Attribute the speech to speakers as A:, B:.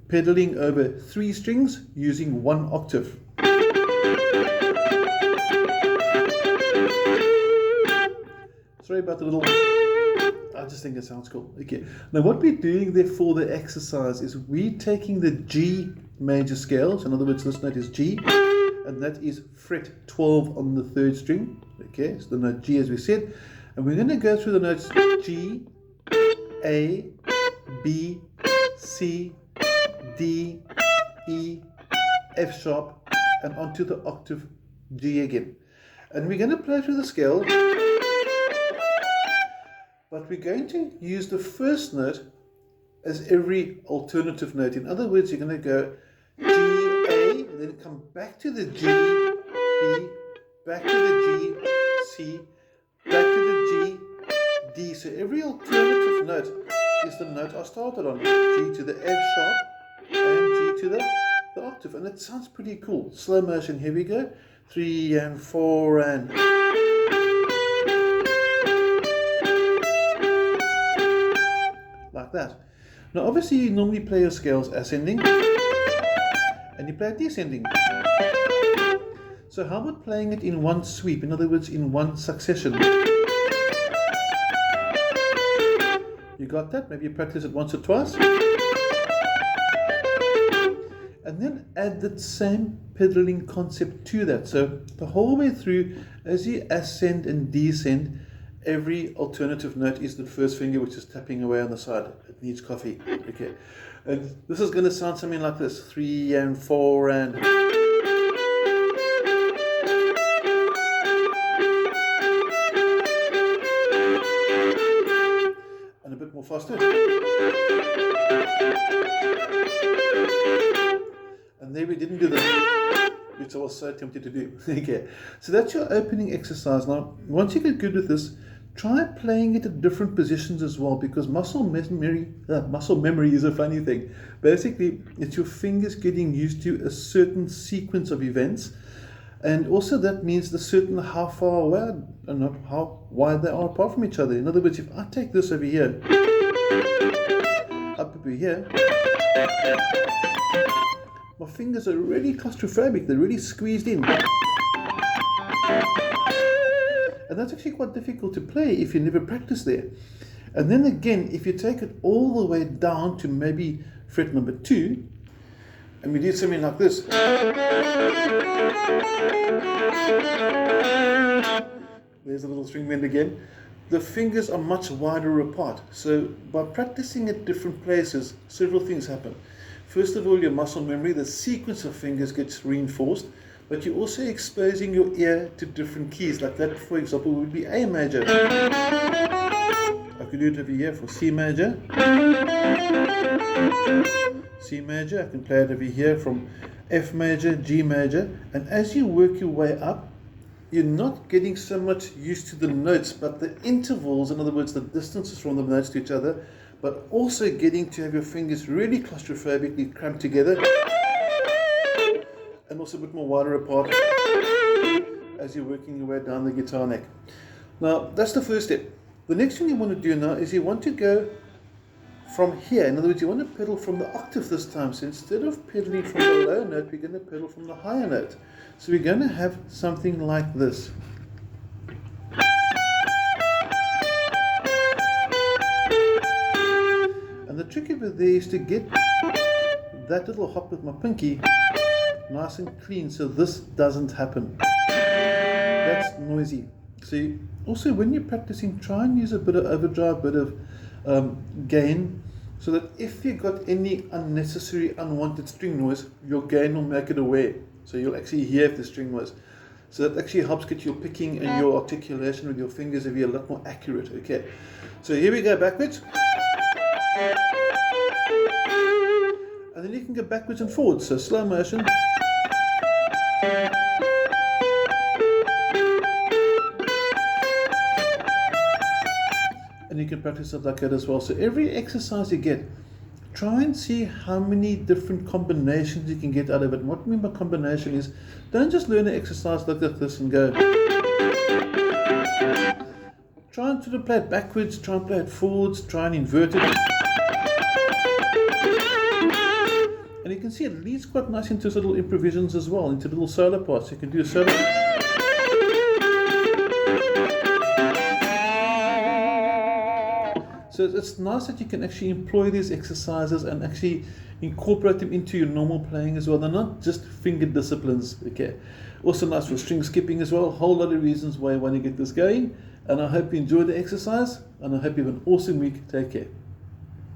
A: pedaling over 3 strings using 1 octave. Sorry about the little, I just think it sounds cool. Okay, now what we're doing there for the exercise is we're taking the G major scale, so in other words this note is G, and that is fret 12 on the 3rd string. Okay, so the note G as we said, and we're going to go through the notes G, A, B, C, D, E, F sharp, and onto the octave G again. And we're going to play through the scale, but we're going to use the first note as every alternative note. In other words, you're going to go G, A, and then come back to the G, B, back to the G, C, back to the G, D. So every alternative note is the note I started on. G to the F sharp and G to the octave. And it sounds pretty cool. Slow motion, here we go. 3 and 4 and... like that. Now obviously you normally play your scales ascending and you play it descending. So how about playing it in one sweep, in other words in one succession? You got that? Maybe you practice it once or twice. And then add that same pedaling concept to that. So the whole way through, as you ascend and descend, every alternative note is the first finger which is tapping away on the side. It needs coffee. Okay. And this is going to sound something like this. 3 and 4 and... and a bit more faster. And there we didn't do that, which I was so tempted to do. Okay. So that's your opening exercise. Now, once you get good with this, try playing it at different positions as well, because muscle memory is a funny thing. Basically, it's your fingers getting used to a certain sequence of events, and also that means the certain how far away and not how wide they are apart from each other. In other words, if I take this over here, up over here, my fingers are really claustrophobic, they're really squeezed in. And that's actually quite difficult to play if you never practice there. And then again, if you take it all the way down to maybe fret number 2, and we do something like this. There's a little string bend again. The fingers are much wider apart. So by practicing at different places, several things happen. First of all, your muscle memory, the sequence of fingers gets reinforced. But you're also exposing your ear to different keys. Like that, for example, would be A major. I could do it over here for C major. C major. I can play it over here from F major, G major. And as you work your way up, you're not getting so much used to the notes, but the intervals, in other words, the distances from the notes to each other, but also getting to have your fingers really claustrophobically cramped together. And also a bit more wider apart as you're working your way down the guitar neck. Now, that's the first step. The next thing you want to do now is you want to go from here. In other words, you want to pedal from the octave this time. So instead of pedaling from the low note, we're going to pedal from the higher note. So we're going to have something like this. And the trick over there is to get that little hop with my pinky nice and clean, so this doesn't happen. That's noisy. So also when you're practicing, try and use a bit of overdrive, a bit of gain, so that if you got any unnecessary unwanted string noise, your gain will make it aware. So you'll actually hear if the string was. So that actually helps get your picking and your articulation with your fingers to be a lot more accurate. Okay, so here we go backwards. And then you can go backwards and forwards, so slow motion. And you can practice it like that as well. So every exercise you get, try and see how many different combinations you can get out of it. And what I mean by combination is, don't just learn an exercise like this and go. Try and sort of play it backwards, try and play it forwards, try and invert it. you can see it leads quite nice into little improvisations as well, into little solo parts. You can do a solo. So it's nice that you can actually employ these exercises and actually incorporate them into your normal playing as well. They're not just finger disciplines, okay? Also nice for string skipping as well. A whole lot of reasons why you want to get this going. And I hope you enjoy the exercise, and I hope you have an awesome week. Take care.